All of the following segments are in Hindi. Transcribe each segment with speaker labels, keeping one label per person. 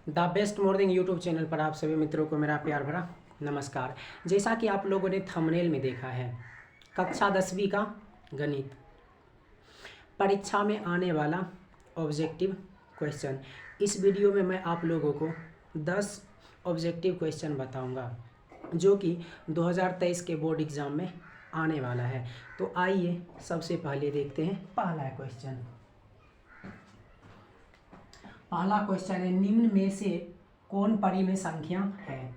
Speaker 1: The best morning YouTube channel पर आप सभी मित्रों को मेरा प्यार भरा नमस्कार। जैसा कि आप लोगों ने थंबनेल में देखा है, कक्षा 10वीं का गणित परीक्षा में आने वाला ऑब्जेक्टिव क्वेश्चन। इस वीडियो में मैं आप लोगों को 10 ऑब्जेक्टिव क्वेश्चन बताऊंगा जो कि 2023 के बोर्ड एग्ज़ाम में आने वाला है। तो आइए सबसे पहले देखते हैं पहला क्वेश्चन। पहला क्वेश्चन है, निम्न में से कौन परिमेय संख्या है?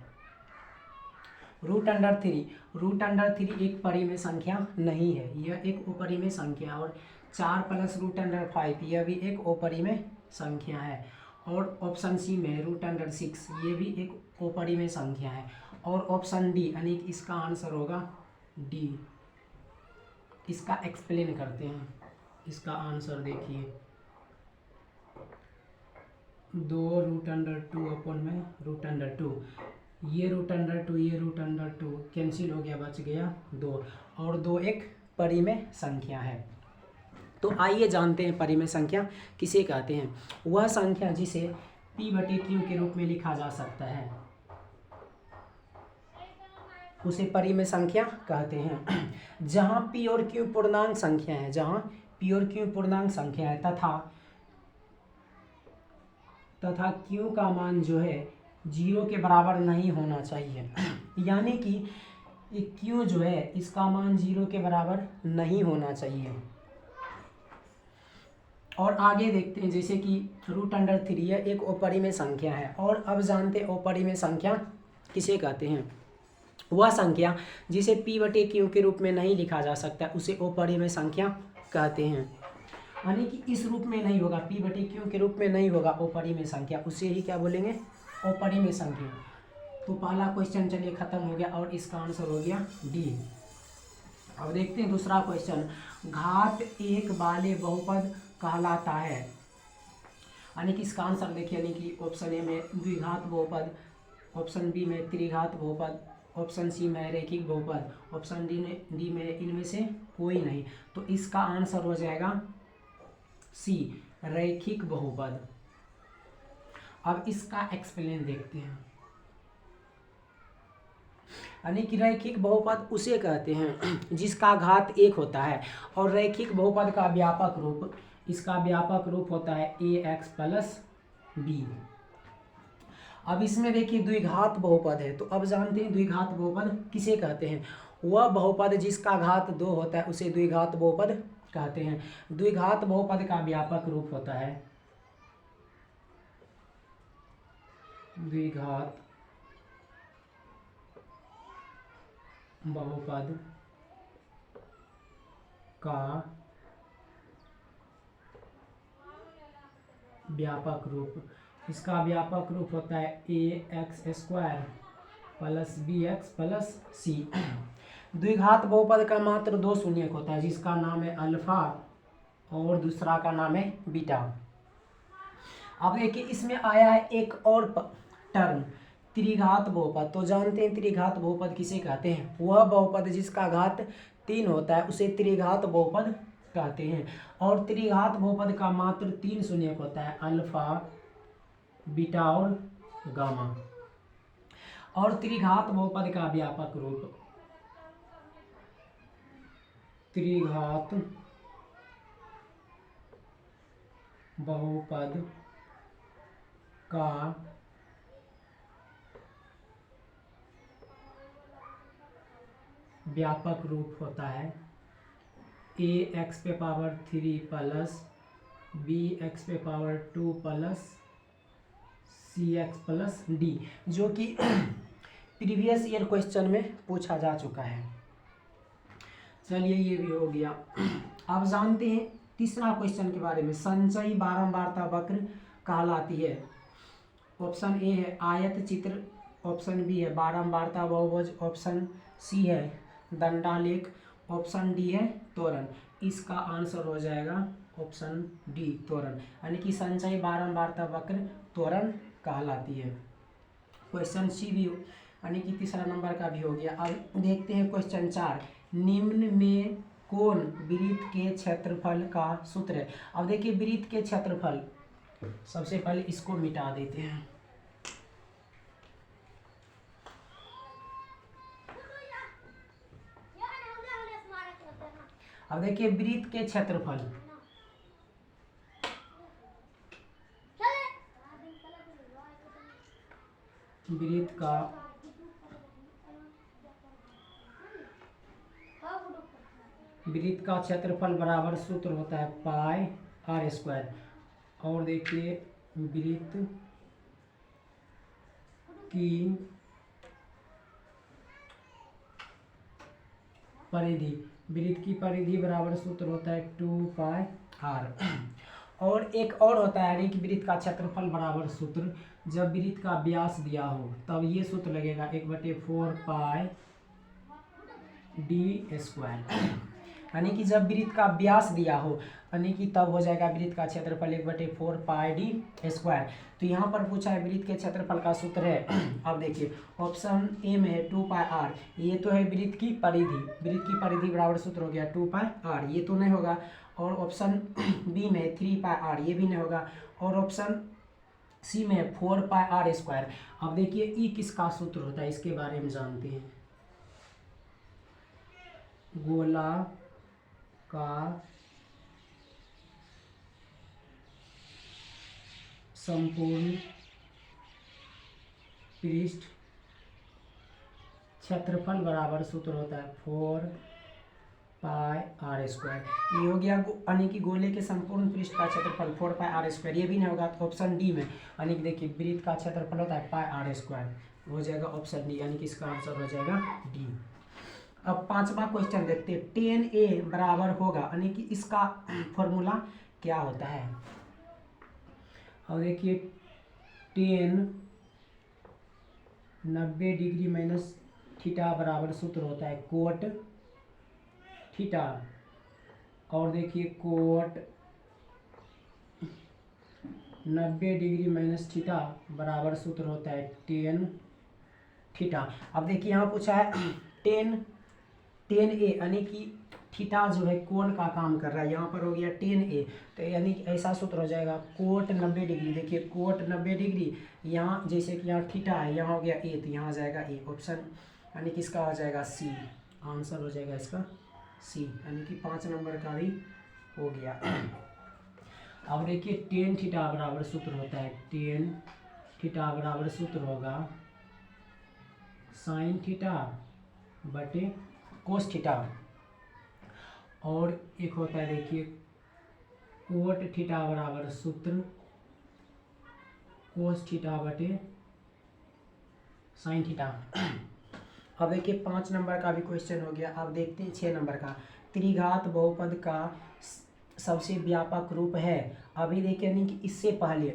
Speaker 1: √3 एक परिमेय संख्या नहीं है, यह एक अपरिमेय संख्या है। और 4 + √5 यह भी एक अपरिमेय संख्या है। और ऑप्शन सी में √6 ये भी एक अपरिमेय संख्या है। और ऑप्शन डी यानी कि इसका आंसर होगा डी। इसका एक्सप्लेन करते हैं। इसका आंसर देखिए, 2 √2 ये √2 कैंसिल हो गया, बच गया 2। और 2 एक परिमेय संख्या है। तो आइए जानते हैं परिमेय संख्या किसे कहते हैं। वह संख्या जिसे P/Q के रूप में लिखा जा सकता है उसे परिमेय संख्या कहते हैं। जहां P और Q पूर्णांक संख्या है, तथा Q का मान जो है 0 के बराबर नहीं होना चाहिए। यानी कि Q जो है इसका मान 0 के बराबर नहीं होना चाहिए। और आगे देखते हैं, जैसे कि √3 यह एक अपरिमेय संख्या है। और अब जानते हैं अपरिमेय संख्या किसे कहते हैं। वह संख्या जिसे P/Q के रूप में नहीं लिखा जा सकता उसे अपरिमेय संख्या कहते हैं। यानी कि इस रूप में नहीं होगा, P/Q के रूप में नहीं होगा अपरिमेय संख्या, उसे ही क्या बोलेंगे? अपरिमेय संख्या। तो पहला क्वेश्चन चलिए खत्म हो गया और इसका आंसर हो गया डी। अब देखते हैं दूसरा क्वेश्चन। घात 1 वाले बहुपद कहलाता है। यानी कि इसका आंसर देखिए, यानी कि ऑप्शन ए में द्विघात बहुपद, ऑप्शन बी में त्रिघात बहुपद, ऑप्शन सी में रैखिक बहुपद, ऑप्शन डी में इनमें से कोई नहीं। तो इसका आंसर हो जाएगा सी, रैखिक बहुपद। अब इसका एक्सप्लेन देखते हैं। यानी कि रैखिक बहुपद उसे कहते हैं जिसका घात 1 होता है। और रैखिक बहुपद का व्यापक रूप, इसका व्यापक रूप होता है ax + b। अब इसमें देखिए द्विघात बहुपद है। तो अब जानते हैं द्विघात बहुपद किसे कहते हैं। वह बहुपद जिसका घात 2 होता है उसे द्विघात बहुपद कहते हैं। द्विघात बहुपद का व्यापक रूप होता है द्विघात बहुपद का व्यापक रूप। इसका व्यापक रूप होता है ax² + bx + c। द्विघात बहुपद का मात्र 2 शून्यक होता है, जिसका नाम है अल्फा और दूसरा का नाम है बीटा। अब देखिए इसमें आया है एक और टर्म, त्रिघात बहुपद। तो जानते हैं त्रिघात बहुपद किसे कहते हैं। वह बहुपद जिसका घात 3 होता है उसे त्रिघात बहुपद कहते हैं। और त्रिघात बहुपद का मात्र 3 शून्यक होता है, अल्फा, बीटा और गामा। और त्रिघात बहुपद का व्यापक रूप, त्रिघात बहुपद का व्यापक रूप होता है ax³ + bx² + cx + d, जो कि प्रीवियस ईयर क्वेश्चन में पूछा जा चुका है। चलिए ये भी हो गया। अब जानते हैं तीसरा क्वेश्चन के बारे में। संचयी बारंबारता वक्र कहलाती है। ऑप्शन ए है आयत चित्र, ऑप्शन बी है बारंबारता बहुभुज, ऑप्शन सी है दंडालेख, ऑप्शन डी है त्वरण। इसका आंसर हो जाएगा ऑप्शन डी, त्वरण। यानी कि संचयी बारंबारता वक्र त्वरण कहलाती है। क्वेश्चन सी भी यानी कि तीसरा नंबर का भी हो गया। अब देखते हैं क्वेश्चन 4। निम्न में कौन वृत्त के क्षेत्रफल का सूत्र है। अब देखिए वृत्त के क्षेत्रफल, सबसे पहले इसको मिटा देते हैं। अब देखिए वृत्त के क्षेत्रफल, वृत्त का क्षेत्रफल बराबर सूत्र होता है पाई आर स्क्वायर। और देखिए वृत्त की परिधि, वृत्त की परिधि बराबर सूत्र होता है 2 पाई आर। और एक और होता है यानी कि वृत्त का क्षेत्रफल बराबर सूत्र, जब वृत्त का व्यास दिया हो तब ये सूत्र लगेगा 1/4 पाई डी स्क्वायर। यानी कि जब वृत्त का व्यास दिया हो यानी कि तब हो जाएगा वृत्त का क्षेत्रफल 1/4 पाई डी स्क्वायर। तो यहाँ पर पूछा है वृत्त के क्षेत्रफल का सूत्र है। अब देखिए ऑप्शन ए में है 2 पाई आर, ये तो है वृत्त की परिधि, वृत्त की परिधि बराबर सूत्र हो गया 2 पाई आर, ये तो नहीं होगा। और ऑप्शन बी में 3 पाई आर, ये भी नहीं होगा। और ऑप्शन सी में 4 पाई आर स्क्वायर। अब देखिए ई किसका सूत्र होता है इसके बारे में जानते हैं। गोला का संपूर्ण पृष्ठ क्षेत्रफल बराबर सूत्र होता है 4 पाई आर स्क्वायर। ये हो गया यानी कि गोले के संपूर्ण पृष्ठ का क्षेत्रफल 4 पाई आर स्क्वायर, ये भी नहीं होगा। तो ऑप्शन डी में यानी कि देखिए वृत्त का क्षेत्रफल होता है पाई आर स्क्वायर, हो जाएगा ऑप्शन डी, यानी कि इसका आंसर हो जाएगा डी। अब पांचवा क्वेश्चन देखते हैं। 10a बराबर होगा यानी कि इसका फॉर्मूला क्या होता है। और देखिए 10 90 डिग्री माइनस थीटा बराबर सूत्र होता है कोट थीटा। और देखिए कोट 90 डिग्री माइनस थीटा बराबर सूत्र होता है 10 थीटा। अब देखिए यहाँ पूछा है 10a यानी कि थीटा जो है कोण का काम कर रहा है, यहाँ पर हो गया 10a, तो यानी कि ऐसा सूत्र हो जाएगा कोट 90 डिग्री। देखिए कोट 90 डिग्री, यहाँ जैसे कि यहाँ थीटा है, यहाँ हो गया a, तो यहाँ आ जाएगा a, ऑप्शन यानी कि इसका हो जाएगा सी, आंसर हो जाएगा इसका सी, यानी कि 5 नंबर का भी हो गया। अब देखिए 10 थीटा बराबर सूत्र होता है 10 थीटा बराबर सूत्र होगा साइन थीटा बटे कोस थीटा। और एक होता है देखिए कोट थीटा बराबर सूत्र कोस थीटा बटे साइन थीटा। अब देखिए 5 नंबर का भी क्वेश्चन हो गया। अब देखते हैं 6 नंबर का। त्रिघात बहुपद का सबसे व्यापक रूप है। अभी देखिए नहीं कि इससे पहले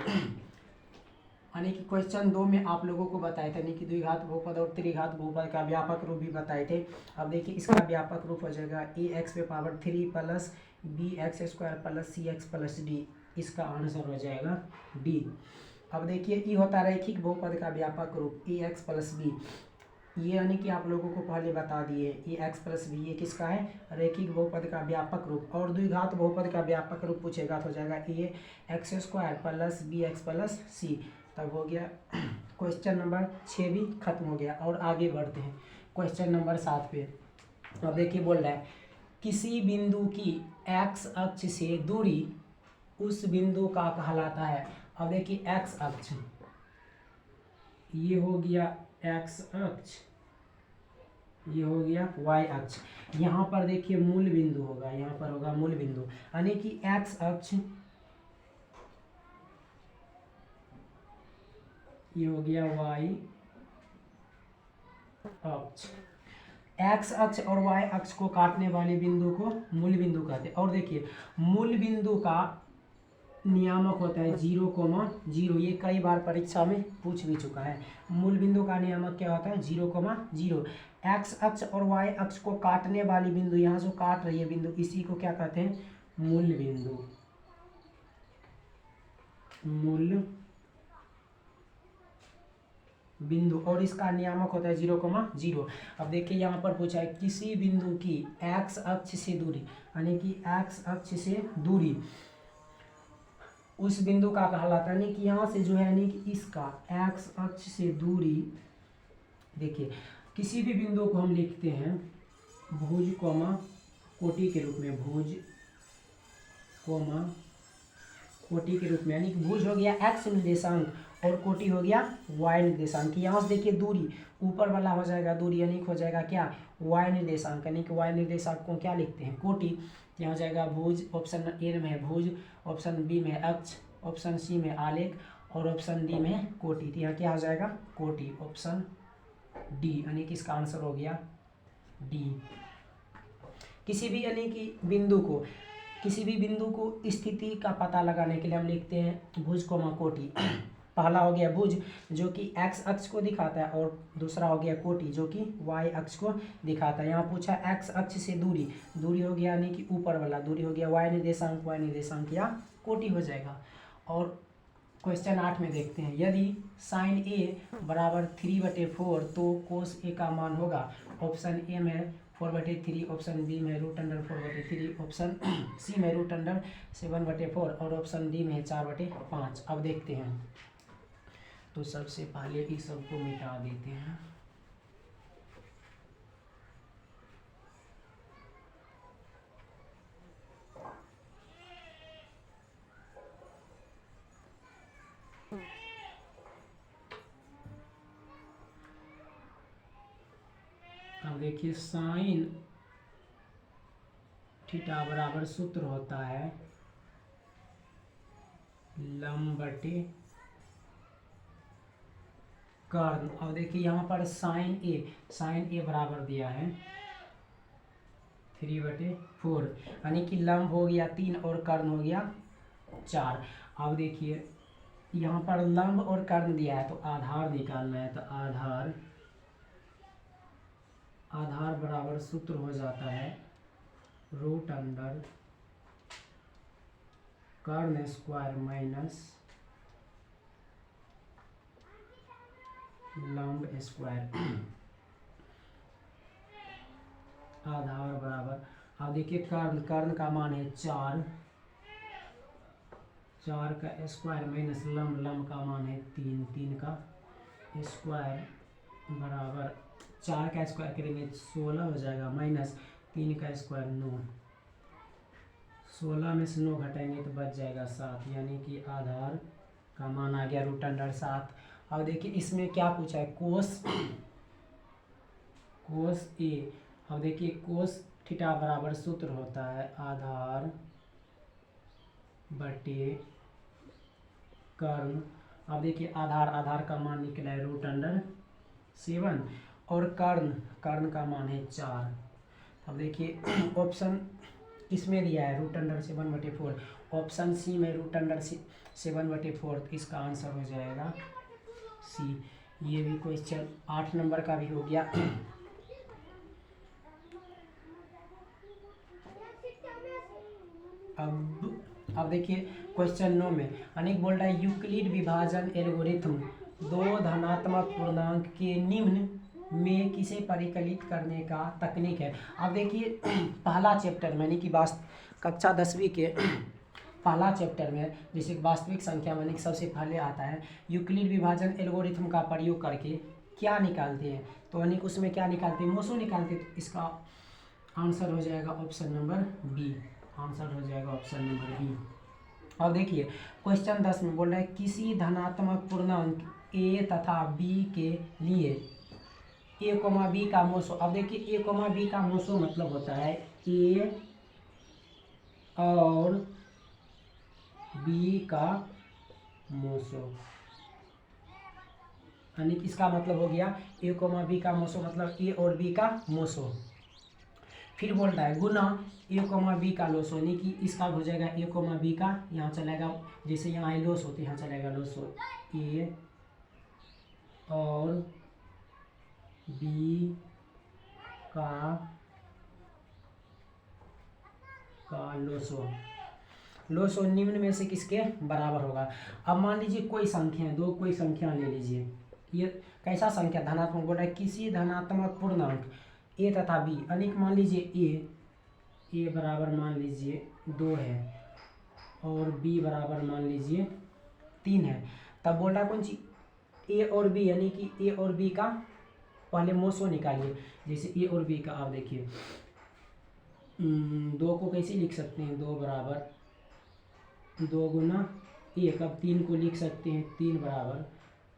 Speaker 1: यानी कि क्वेश्चन 2 में आप लोगों को बताए थे यानी कि द्विघात बहुपद और त्रिघात बहुपद का व्यापक रूप भी बताए थे। अब देखिए इसका व्यापक रूप हो जाएगा ax पे power 3 plus bx square plus cx plus d, इसका आंसर हो जाएगा d। अब देखिए ये होता है रैखिक बहुपद का व्यापक रूप ax प्लस b, ये यानी कि आप लोगों को पहले बता दिए ax प्लस b, ये किसका है रैखिक बहुपद का व्यापक रूप। और द्विघात बहुपद का व्यापक रूप पूछेगा तो हो जाएगा ax square plus bx plus c, तब हो गया क्वेश्चन नंबर 6 भी खत्म हो गया। और आगे बढ़ते हैं क्वेश्चन नंबर 7 पे। अब देखिए बोल रहा है किसी बिंदु की x अक्ष से दूरी उस बिंदु का कहलाता है। अब देखिए x अक्ष, ये हो गया x अक्ष, ये हो गया y अक्ष। यहाँ पर देखिए मूल बिंदु होगा, यहाँ पर होगा मूल बिंदु, यानी कि x अक्ष, ये हो गया y अक्ष। x अक्ष और y अक्ष को काटने वाले बिंदु को मूल बिंदु कहते हैं। और देखिए मूल बिंदु का नियामक होता है 0,0, ये कई बार परीक्षा में पूछ भी चुका है। मूल बिंदु का नियामक क्या होता है 0,0। x अक्ष और y अक्ष को काटने वाली बिंदु, यहाँ जो काट रही है बिंदु, इसी को क्या कहते हैं मूल बिंदु, मूल बिंदु। और इसका नियामक होता है 0,0। अब देखिए यहाँ पर पूछा है किसी बिंदु की x अक्ष से दूरी, यानी कि x अक्ष से दूरी उस बिंदु का कहलाता है, यानी कि यहाँ से जो है यानी कि इसका x अक्ष से दूरी, देखिए किसी भी बिंदु को हम लिखते हैं भुज कोटि के रूप में, भुज कोमा कोटि के रूप में, यानी कि भुज हो गया एक्स निर्देशांक और कोटि हो गया वाई निर्देशांक। यहाँ से देखिए दूरी, ऊपर वाला हो जाएगा दूरी, यानी कि हो जाएगा क्या, वाई निर्देशांक, यानी कि वाई निर्देशांक को क्या लिखते हैं, कोटि। यहाँ हो जाएगा भुज, ऑप्शन ए में है भुज, ऑप्शन बी में अक्ष, ऑप्शन सी में आलेख और ऑप्शन डी में कोटि। तो यहाँ क्या हो जाएगा, कोटि, ऑप्शन डी, यानी कि इसका आंसर हो गया डी। किसी भी यानी कि किसी भी बिंदु को स्थिति का पता लगाने के लिए हम लिखते हैं भुज कोमा कोटि। पहला हो गया भुज जो कि एक्स अक्ष को दिखाता है और दूसरा हो गया कोटि जो कि वाई अक्ष को दिखाता है। यहाँ पूछा एक्स अक्ष से दूरी हो गया यानी कि ऊपर वाला, दूरी हो गया वाई निर्देशांक या कोटि हो जाएगा। और क्वेश्चन 8 में देखते हैं, यदि साइन ए बराबर 3/4 तो कोस ए का मान होगा। ऑप्शन ए में 4/3, ऑप्शन बी में √4/3, ऑप्शन सी में √7/4 और ऑप्शन डी में 4/5। अब देखते हैं, तो सबसे पहले इस सबको मिटा देते हैं। अब देखिए साइन थीटा बराबर सूत्र होता है लंब बटे कर्ण। अब देखिए यहाँ पर साइन ए बराबर दिया है 3/4, यानी कि लंब हो गया 3 और कर्ण हो गया 4। अब देखिए यहाँ पर लंब और कर्ण दिया है तो आधार निकालना है, तो आधार बराबर सूत्र हो जाता है √कर्ण स्क्वायर माइनस लंब स्क्वायर। आधार बराबर, अब देखिए कर्ण का मान है 4 का स्क्वायर माइनस लंब का मान है 3 का स्क्वायर बराबर 4 का स्क्वायर करेंगे 16 हो जाएगा, माइनस 3 का स्क्वायर 9, 16 में से 9 घटाएंगे तो बच जाएगा 7, यानी कि आधार का मान आ गया √7। अब देखिए इसमें क्या पूछा है, कोस ए। अब देखिए कोस थीटा बराबर सूत्र होता है आधार बटे कर्ण। अब देखिए आधार का मान निकला है √7 और कर्ण का मान है 4। अब देखिए ऑप्शन इसमें दिया है √7/4, ऑप्शन सी में √7/4, इसका आंसर हो जाएगा सी। ये भी क्वेश्चन 8 नंबर का भी हो गया। अब देखिए क्वेश्चन 9 में अनेक बोल रहा है यूक्लिड विभाजन एल्गोरिथम 2 धनात्मक पूर्णांक के निम्न में किसे परिकलित करने का तकनीक है। अब देखिए पहला चैप्टर यानी कि कक्षा 10वीं के पहला चैप्टर में जैसे वास्तविक संख्या यानी कि सबसे पहले आता है यूक्लिड विभाजन एल्गोरिथम का प्रयोग करके क्या निकालते हैं, तो यानी कि उसमें क्या निकालते हैं, मोसो निकालते हैं। तो इसका आंसर हो जाएगा ऑप्शन नंबर बी, आंसर हो जाएगा ऑप्शन नंबर बी। अब देखिए क्वेश्चन 10 में बोल रहा है किसी धनात्मक पूर्णांक a तथा b के लिए a, b का मोसो। अब देखिए a, b का मोसो मतलब होता है a और b का मोसो, यानी कि इसका मतलब हो गया a, b का मोसो मतलब a और b का मोसो। फिर बोल रहा है गुना a, b का लोसो, यानी कि इसका हो जाएगा a, b का, यहाँ चलेगा जैसे यहाँ लोस होती है यहाँ चलेगा लोसो a और b का लोसो निम्न में से किसके बराबर होगा। अब मान लीजिए कोई संख्या है, कोई संख्या ले लीजिए, ये कैसा संख्या धनात्मक बोल रहा है किसी धनात्मक पूर्णांक a तथा b, अनेक मान लीजिए a बराबर मान लीजिए 2 है और b बराबर मान लीजिए 3 है। तब बोल रहा है कौन सी a और b, यानी कि a और b का पहले मोसो निकालिए। जैसे a और b का आप देखिए 2 को कैसे लिख सकते हैं, 2 बराबर 2 गुना 1। अब 3 को लिख सकते हैं 3 बराबर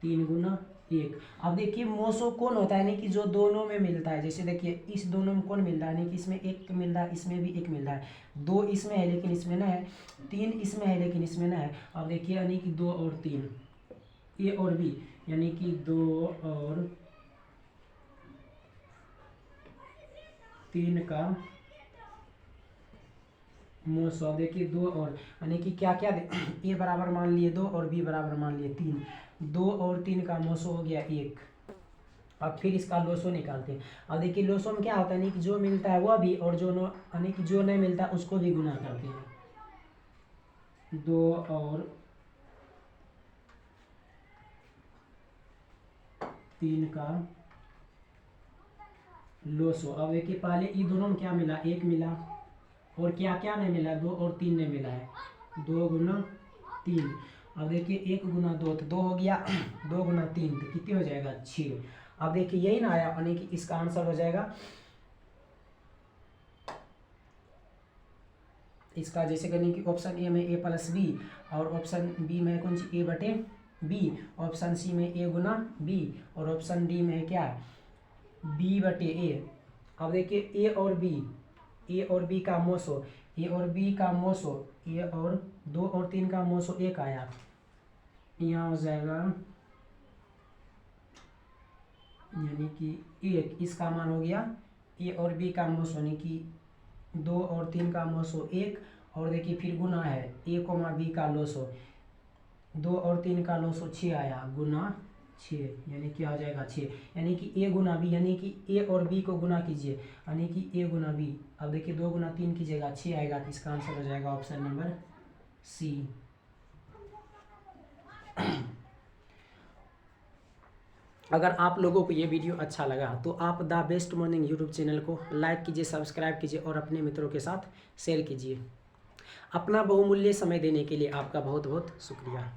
Speaker 1: 3 गुना 1। अब देखिए मोसो कौन होता है, यानी कि जो दोनों में मिलता है। जैसे देखिए इस दोनों में कौन मिल रहा है, यानी कि इसमें 1 मिल रहा है, इसमें भी 1 मिल रहा है। 2 इसमें है लेकिन इसमें ना है, 3 इसमें है लेकिन इसमें ना है। अब देखिए यानी कि 2 और 3 ए और बी, यानी कि 2 और 3 का मोसो। अब देखिए 2 और यानी कि क्या क्या ए बराबर मान लिए 2 और बी बराबर मान लिए 3। 2 और 3 का मोसो हो गया 1। अब फिर इसका लोसो निकालते हैं। अब देखिए लोसो में क्या होता है, यानी कि जो मिलता है वह भी, और जो यानी कि जो नहीं मिलता उसको भी गुना करते हैं। 2 और 3 का लोसो। अब देखिए पहले ये दोनों में क्या मिला, 1 मिला, और क्या क्या नहीं मिला, 2 और 3 नहीं मिला है। 2 गुना 3। अब देखिए 1 गुना 2 तो 2 हो गया, 2 गुना 3 तो कितने हो जाएगा, 6। अब देखिए यही ना आया, यानी कि इसका आंसर हो जाएगा इसका, जैसे करने की ऑप्शन ए में a प्लस बी, और ऑप्शन बी में कौन सी a बटे बी, ऑप्शन सी में a गुना b, और ऑप्शन डी में है क्या, b बटे a। अब देखिए a और b का मोसो, a और b का मोसो, a और 2 और 3 का मोसो 1 आया। यहाँ हो जाएगा यानी कि 1, इसका मान हो गया a और b का मोसो, यानी कि 2 और 3 का मोसो 1, और देखिए फिर गुना है a कोमा b का लोसो, 2 और 3 का लोसो 6 आया, गुना 6, यानी क्या हो जाएगा 6। यानी कि a गुना b, यानी कि a और b को गुना कीजिए, यानी कि a गुना b। अब देखिए 2 गुना 3 कीजिएगा 6 आएगा, तो इसका आंसर हो जाएगा ऑप्शन नंबर सी। अगर आप लोगों को ये वीडियो अच्छा लगा तो आप the best morning YouTube channel को लाइक कीजिए, सब्सक्राइब कीजिए और अपने मित्रों के साथ शेयर कीजिए। अपना बहुमूल्य समय देने के लिए आपका बहुत बहुत शुक्रिया।